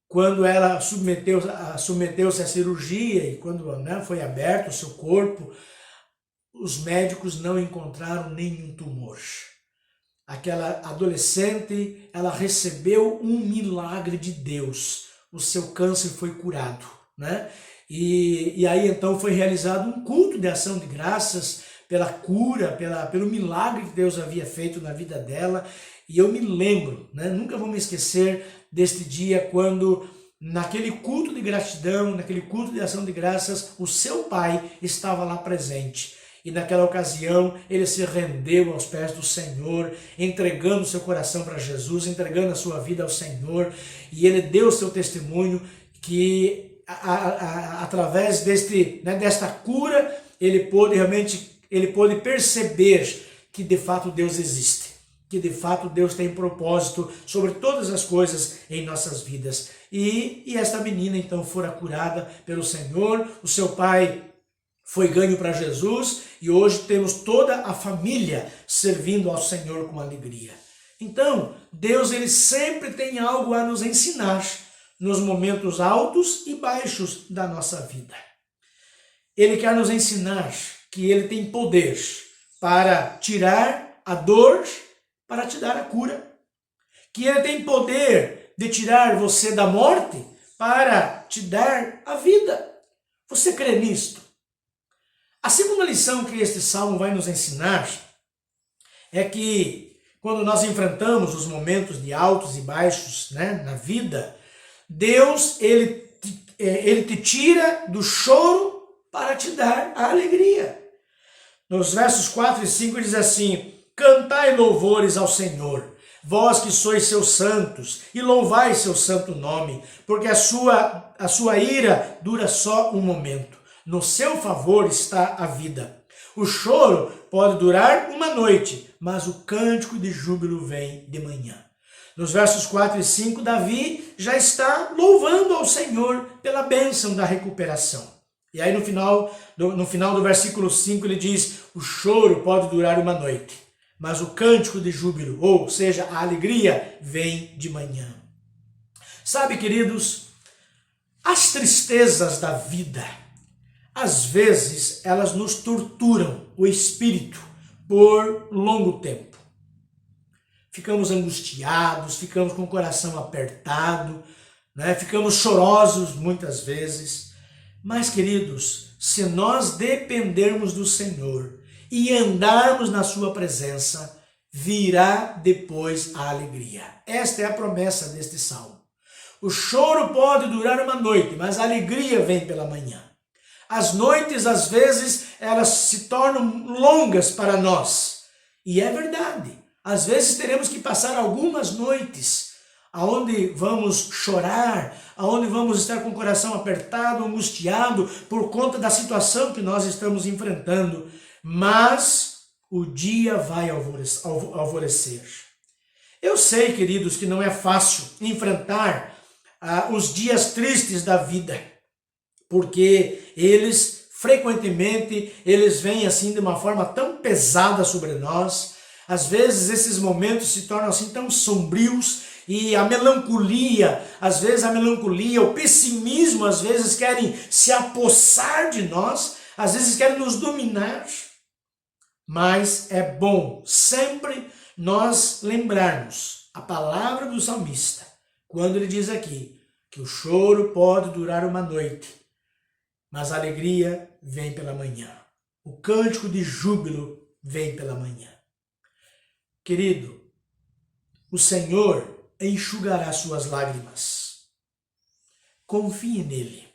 Speaker 1: quando ela submeteu-se à cirurgia e quando, né, foi aberto o seu corpo, os médicos não encontraram nenhum tumor. Aquela adolescente, ela recebeu um milagre de Deus. O seu câncer foi curado, né? E aí então foi realizado um culto de ação de graças pela cura, pelo milagre que Deus havia feito na vida dela. E eu me lembro, né, nunca vou me esquecer deste dia quando, naquele culto de gratidão, naquele culto de ação de graças, o seu pai estava lá presente. E naquela ocasião ele se rendeu aos pés do Senhor, entregando seu coração para Jesus, entregando a sua vida ao Senhor. E ele deu o seu testemunho que através desta cura ele pôde perceber que de fato Deus existe, que de fato Deus tem propósito sobre todas as coisas em nossas vidas. E esta menina então fora curada pelo Senhor, o seu pai foi ganho para Jesus e hoje temos toda a família servindo ao Senhor com alegria. Então, Deus ele sempre tem algo a nos ensinar nos momentos altos e baixos da nossa vida. Ele quer nos ensinar que ele tem poder para tirar a dor, para te dar a cura. Que ele tem poder de tirar você da morte para te dar a vida. Você crê nisto? A segunda lição que este salmo vai nos ensinar é que quando nós enfrentamos os momentos de altos e baixos, né, na vida, Deus ele te tira do choro para te dar a alegria. Nos versos 4 e 5 diz assim: cantai louvores ao Senhor, vós que sois seus santos, e louvai seu santo nome, porque a sua ira dura só um momento. No seu favor está a vida. O choro pode durar uma noite, mas o cântico de júbilo vem de manhã. Nos versos 4 e 5, Davi já está louvando ao Senhor pela bênção da recuperação. E aí no final do versículo 5 ele diz: o choro pode durar uma noite, mas o cântico de júbilo, ou seja, a alegria, vem de manhã. Sabe, queridos, as tristezas da vida, às vezes, elas nos torturam o espírito por longo tempo. Ficamos angustiados, ficamos com o coração apertado, né? Ficamos chorosos muitas vezes. Mas, queridos, se nós dependermos do Senhor e andarmos na sua presença, virá depois a alegria. Esta é a promessa deste salmo. O choro pode durar uma noite, mas a alegria vem pela manhã. As noites, às vezes, elas se tornam longas para nós. E é verdade. Às vezes teremos que passar algumas noites aonde vamos chorar, aonde vamos estar com o coração apertado, angustiado por conta da situação que nós estamos enfrentando. Mas o dia vai alvorecer. Eu sei, queridos, que não é fácil enfrentar os dias tristes da vida, porque frequentemente, eles vêm assim de uma forma tão pesada sobre nós. Às vezes esses momentos se tornam assim tão sombrios e a melancolia, o pessimismo, às vezes querem se apossar de nós, às vezes querem nos dominar. Mas é bom sempre nós lembrarmos a palavra do salmista, quando ele diz aqui que o choro pode durar uma noite, mas a alegria vem pela manhã. O cântico de júbilo vem pela manhã. Querido, o Senhor enxugará suas lágrimas. Confie nele.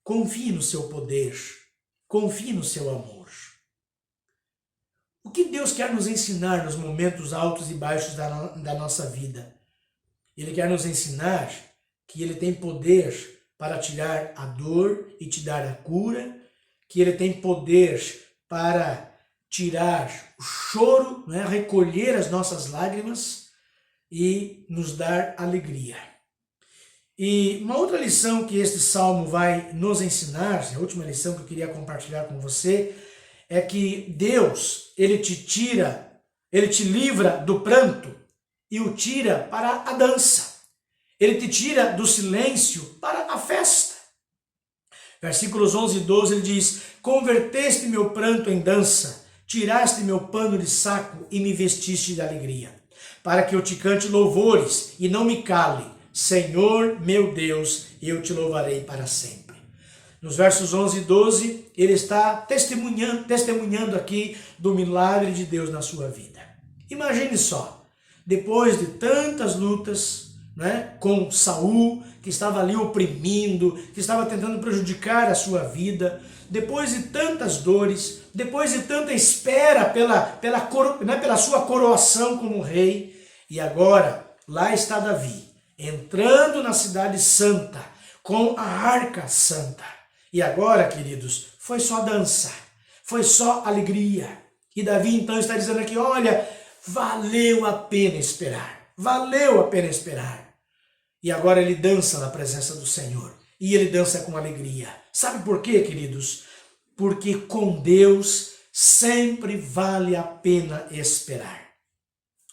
Speaker 1: Confie no seu poder. Confie no seu amor. O que Deus quer nos ensinar nos momentos altos e baixos da nossa vida? Ele quer nos ensinar que Ele tem poder para tirar a dor e te dar a cura, que Ele tem poder para tirar o choro, né, recolher as nossas lágrimas e nos dar alegria. E uma outra lição que este salmo vai nos ensinar, a última lição que eu queria compartilhar com você, é que Deus, Ele te livra do pranto e o tira para a dança. Ele te tira do silêncio para a festa. Versículos 11 e 12 ele diz: converteste meu pranto em dança, tiraste meu pano de saco e me vestiste de alegria, para que eu te cante louvores e não me cale. Senhor meu Deus, eu te louvarei para sempre. Nos versos 11 e 12, ele está testemunhando aqui do milagre de Deus na sua vida. Imagine só, depois de tantas lutas, né, com Saul, que estava ali oprimindo, que estava tentando prejudicar a sua vida, depois de tantas dores, depois de tanta espera pela sua coroação como rei, e agora lá está Davi, entrando na cidade santa, com a arca santa. E agora, queridos, foi só dança, foi só alegria. E Davi então está dizendo aqui, olha, valeu a pena esperar, valeu a pena esperar. E agora ele dança na presença do Senhor. E ele dança com alegria. Sabe por quê, queridos? Porque com Deus sempre vale a pena esperar.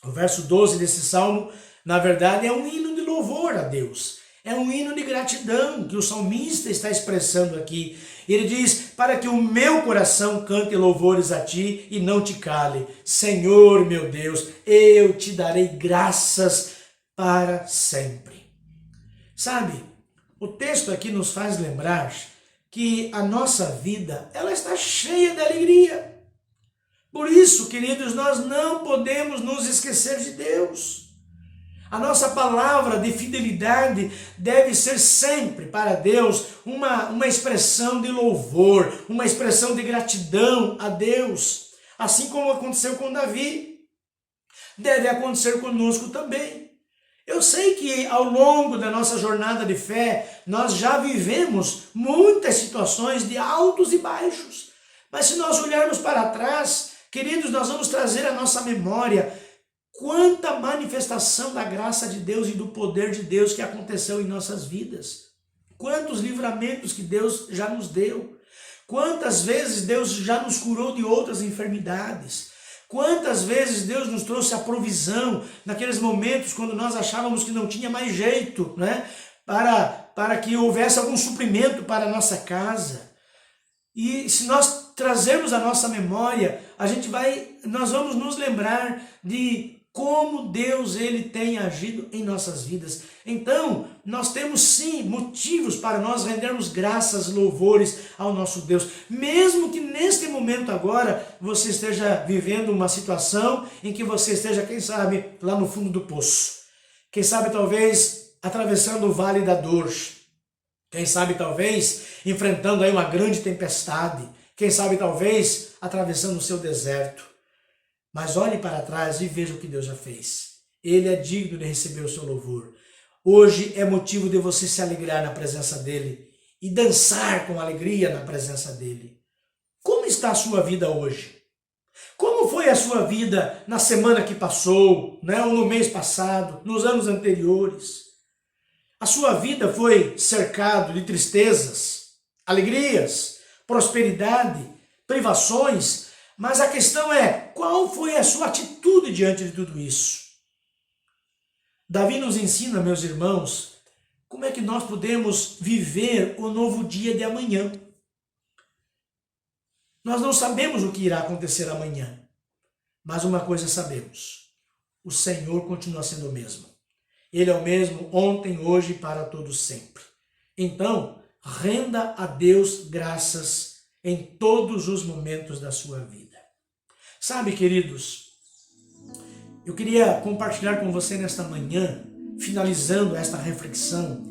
Speaker 1: O verso 12 desse salmo, na verdade, é um hino de louvor a Deus. É um hino de gratidão que o salmista está expressando aqui. Ele diz, para que o meu coração cante louvores a ti e não te cale. Senhor, meu Deus, eu te darei graças para sempre. Sabe, o texto aqui nos faz lembrar que a nossa vida, ela está cheia de alegria. Por isso, queridos, nós não podemos nos esquecer de Deus. A nossa palavra de fidelidade deve ser sempre para Deus uma expressão de louvor, uma expressão de gratidão a Deus. Assim como aconteceu com Davi, deve acontecer conosco também. Eu sei que ao longo da nossa jornada de fé, nós já vivemos muitas situações de altos e baixos. Mas se nós olharmos para trás, queridos, nós vamos trazer à nossa memória quanta manifestação da graça de Deus e do poder de Deus que aconteceu em nossas vidas. Quantos livramentos que Deus já nos deu. Quantas vezes Deus já nos curou de outras enfermidades. Quantas vezes Deus nos trouxe a provisão naqueles momentos quando nós achávamos que não tinha mais jeito, né? Para que houvesse algum suprimento para a nossa casa. E se nós trazermos a nossa memória, nós vamos nos lembrar de como Deus ele tem agido em nossas vidas. Então, nós temos sim motivos para nós rendermos graças, louvores ao nosso Deus. Mesmo que neste momento agora você esteja vivendo uma situação em que você esteja, quem sabe, lá no fundo do poço. Quem sabe talvez atravessando o vale da dor. Quem sabe talvez enfrentando aí uma grande tempestade. Quem sabe talvez atravessando o seu deserto. Mas olhe para trás e veja o que Deus já fez. Ele é digno de receber o seu louvor. Hoje é motivo de você se alegrar na presença dele e dançar com alegria na presença dele. Como está a sua vida hoje? Como foi a sua vida na semana que passou, né? Ou no mês passado, nos anos anteriores? A sua vida foi cercado de tristezas, alegrias, prosperidade, privações. Mas a questão é, qual foi a sua atitude diante de tudo isso? Davi nos ensina, meus irmãos, como é que nós podemos viver o novo dia de amanhã. Nós não sabemos o que irá acontecer amanhã, mas uma coisa sabemos, o Senhor continua sendo o mesmo. Ele é o mesmo ontem, hoje e para todos sempre. Então, renda a Deus graças em todos os momentos da sua vida. Sabe, queridos, eu queria compartilhar com você nesta manhã, finalizando esta reflexão,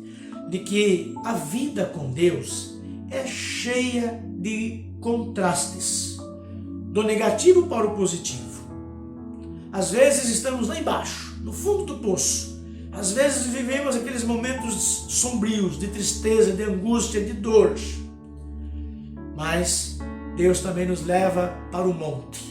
Speaker 1: de que a vida com Deus é cheia de contrastes, do negativo para o positivo. Às vezes estamos lá embaixo, no fundo do poço. Às vezes vivemos aqueles momentos sombrios, de tristeza, de angústia, de dor. Mas Deus também nos leva para o monte.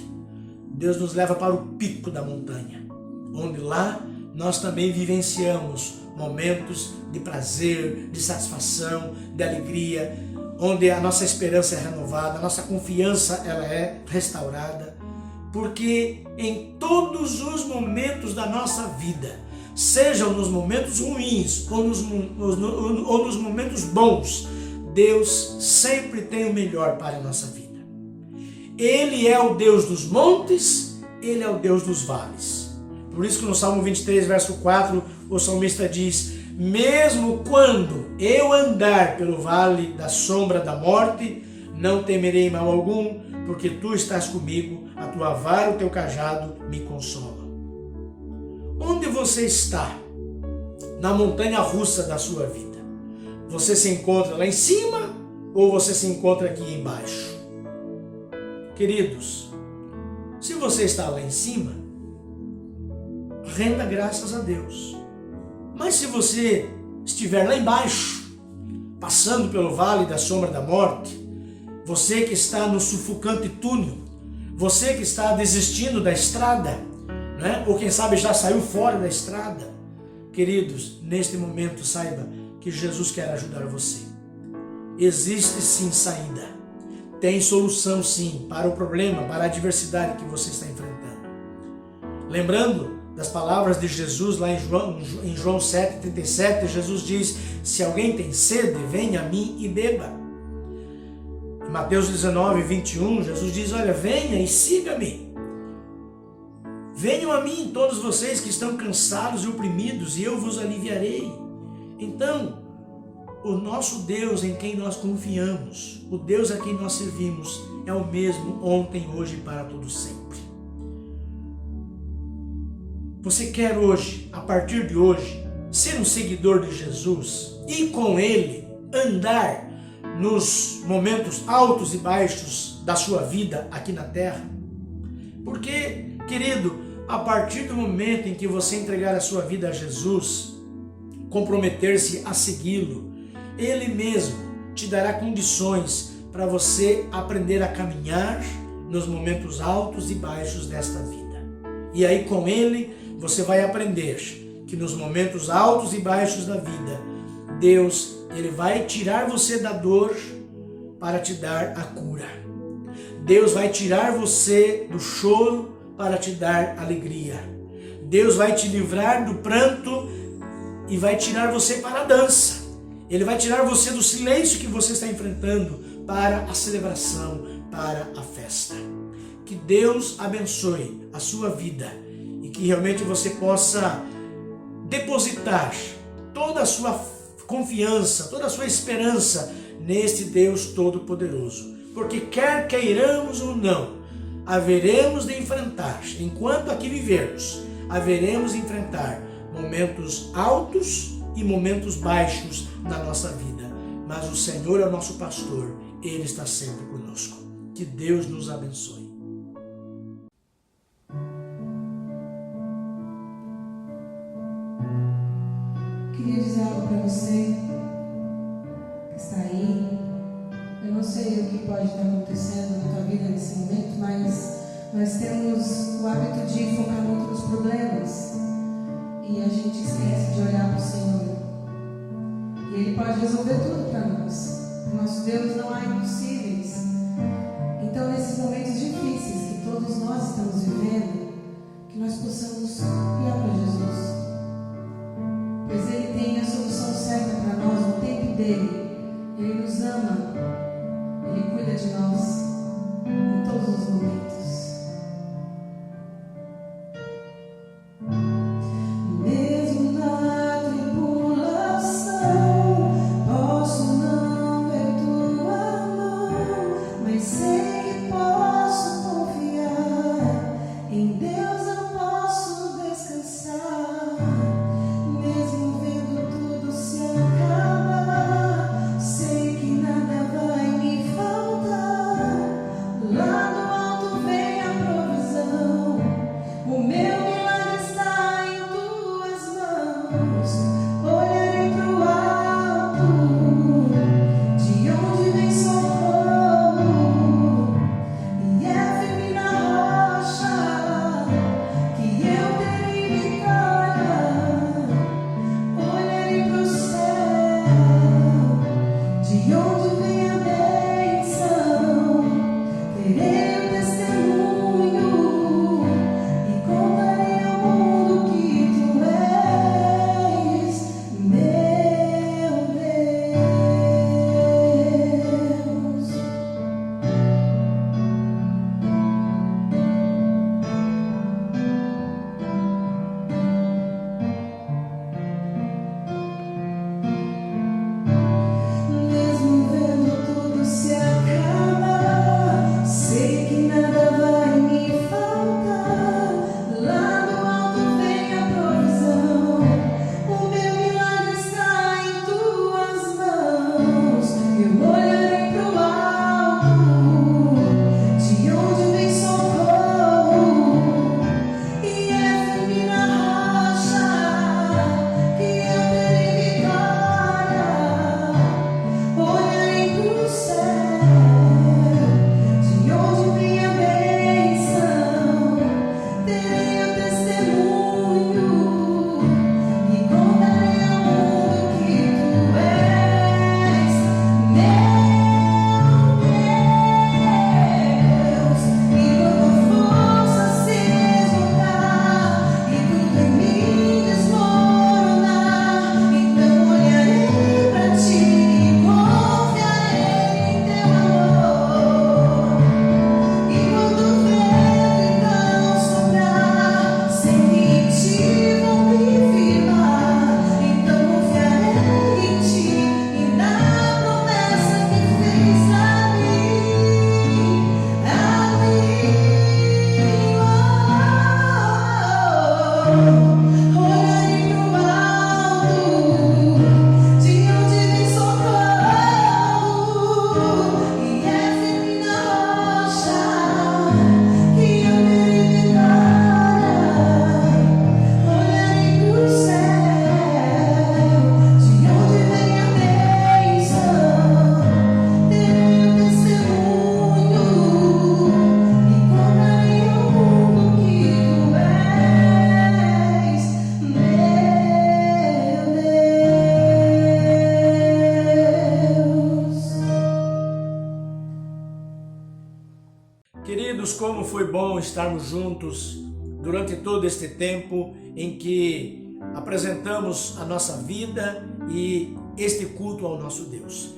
Speaker 1: Deus nos leva para o pico da montanha, onde lá nós também vivenciamos momentos de prazer, de satisfação, de alegria, onde a nossa esperança é renovada, a nossa confiança ela é restaurada, porque em todos os momentos da nossa vida, sejam nos momentos ruins ou nos momentos bons, Deus sempre tem o melhor para a nossa vida. Ele é o Deus dos montes, Ele é o Deus dos vales. Por isso que no Salmo 23, verso 4, o salmista diz: mesmo quando eu andar pelo vale da sombra da morte, não temerei mal algum, porque tu estás comigo, a tua vara e o teu cajado me consolam. Onde você está na montanha russa da sua vida? Você se encontra lá em cima ou você se encontra aqui embaixo? Queridos, se você está lá em cima, renda graças a Deus. Mas se você estiver lá embaixo, passando pelo vale da sombra da morte, você que está no sufocante túnel, você que está desistindo da estrada, né? Ou quem sabe já saiu fora da estrada, queridos, neste momento saiba que Jesus quer ajudar você. Existe sim saída. Tem solução sim para o problema, para a adversidade que você está enfrentando. Lembrando das palavras de Jesus lá em João 7,37, Jesus diz: se alguém tem sede, venha a mim e beba. Em Mateus 19:21, Jesus diz: olha, venha e siga-me. Venham a mim todos vocês que estão cansados e oprimidos, e eu vos aliviarei. Então, o nosso Deus em quem nós confiamos, o Deus a quem nós servimos, é o mesmo ontem, hoje e para todo sempre. Você quer hoje a partir de hoje, ser um seguidor de Jesus e com Ele andar nos momentos altos e baixos da sua vida aqui na terra? Porque, querido, a partir do momento em que você entregar a sua vida a Jesus, comprometer-se a segui-lo, Ele mesmo te dará condições para você aprender a caminhar nos momentos altos e baixos desta vida. E aí com Ele você vai aprender que nos momentos altos e baixos da vida, Deus, Ele vai tirar você da dor para te dar a cura. Deus vai tirar você do choro para te dar alegria. Deus vai te livrar do pranto e vai tirar você para a dança. Ele vai tirar você do silêncio que você está enfrentando para a celebração, para a festa. Que Deus abençoe a sua vida e que realmente você possa depositar toda a sua confiança, toda a sua esperança neste Deus Todo-Poderoso. Porque quer queiramos ou não, haveremos de enfrentar, enquanto aqui vivermos, haveremos de enfrentar momentos altos e momentos baixos na nossa vida. Mas o Senhor é o nosso pastor, Ele está sempre conosco. Que Deus nos abençoe.
Speaker 2: Queria dizer algo para você que está aí. Eu não sei o que pode estar acontecendo na tua vida nesse momento, mas nós temos o hábito de focar muito nos problemas e a gente esquece de olhar para o Senhor. E Ele pode resolver tudo para nós. No nosso Deus não há impossíveis. Então, nesses momentos difíceis que todos nós estamos vivendo, que nós possamos olhar para Jesus, pois Ele tem a solução certa para nós no tempo dele. Ele nos ama, Ele cuida de nós em todos os momentos. Mesmo na tribulação, posso não ver tua mão, mas sei que posso confiar. Em Deus eu posso descansar. Mesmo vendo tudo se acabar, sei que nada vai me faltar. Lá do alto vem a provisão. O meu milagre está em tuas mãos. Olharei pro alto, de onde vem socorro, e é firme na rocha que eu terei vitória. Olharei pro céu, de onde vem a bênção. Terei o testemunho e contarei ao mundo que tu és
Speaker 1: como foi bom estarmos juntos durante todo este tempo em que apresentamos a nossa vida e este culto ao nosso Deus.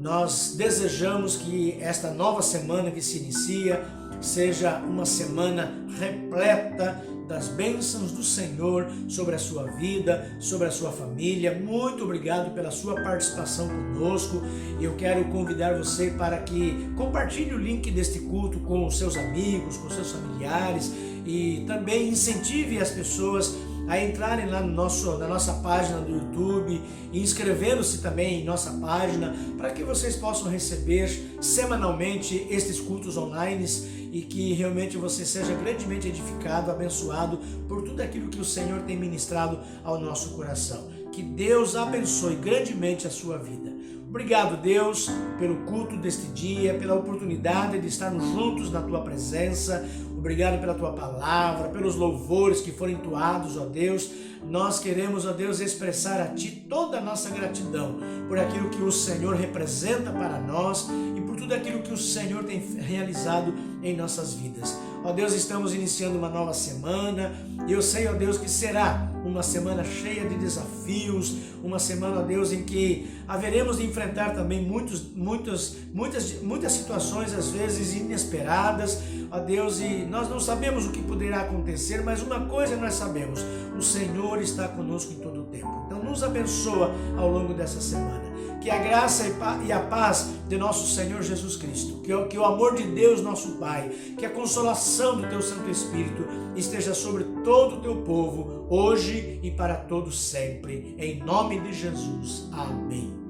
Speaker 1: Nós desejamos que esta nova semana que se inicia seja uma semana repleta das bênçãos do Senhor sobre a sua vida, sobre a sua família. Muito obrigado pela sua participação conosco. Eu quero convidar você para que compartilhe o link deste culto com os seus amigos, com seus familiares e também incentive as pessoas a entrarem lá na nossa página do YouTube, inscrevendo-se também em nossa página, para que vocês possam receber semanalmente estes cultos online e que realmente você seja grandemente edificado, abençoado por tudo aquilo que o Senhor tem ministrado ao nosso coração. Que Deus abençoe grandemente a sua vida. Obrigado, Deus, pelo culto deste dia, pela oportunidade de estarmos juntos na Tua presença. Obrigado pela Tua palavra, pelos louvores que foram entoados, ó Deus. Nós queremos, ó Deus, expressar a Ti toda a nossa gratidão por aquilo que o Senhor representa para nós e por tudo aquilo que o Senhor tem realizado em nossas vidas. Ó Deus, estamos iniciando uma nova semana e eu sei, ó Deus, que será uma semana cheia de desafios, uma semana, ó Deus, em que haveremos de enfrentar também muitas situações, às vezes inesperadas, ó Deus, e nós não sabemos o que poderá acontecer, mas uma coisa nós sabemos: o Senhor está conosco em todo o tempo. Então nos abençoa ao longo dessa semana. Que a graça e a paz de nosso Senhor Jesus Cristo, que o amor de Deus nosso Pai, que a consolação do Teu Santo Espírito esteja sobre todo o Teu povo, hoje e para todos sempre. Em nome de Jesus. Amém.